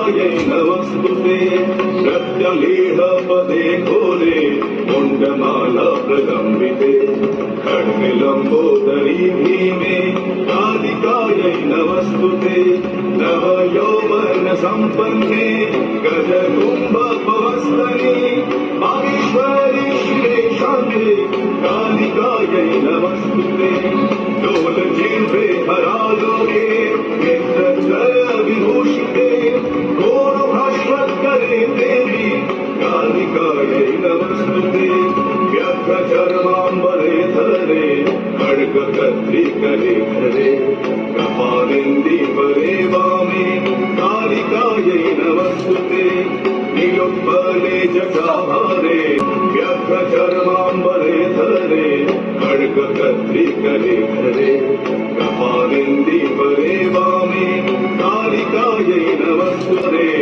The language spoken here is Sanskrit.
कालिकायै नमस्तुते प्रत्यलेहपदे घोरे मुण्डमाला प्रलम्बिते खड्गलम्बोदरी भीमे कालिकायै नमस्तुते नवयौवन सम्पन्ने गजकुम्भपवस्तने माहेश्वरी शिरे शान्ते कालिकायै नमस्तुते डोलजिह्वे हरालोके नेत्रत्रयविभूषिते घोरभास्वत्करे देवी कालिकायै नमस्तुते व्यग्रचर्माम्बरे धरे खड्गकर्त्रिकरे धरे कपालेन्दीवरे वामे कालिकायै नमस्तुते निलोत्पले जटाभारे व्यग्रचर्माम्बरे धरे खड्गकर्त्रिकरे धरे कपालेन्दीवरे वामे कालिकायै नमस्तुते।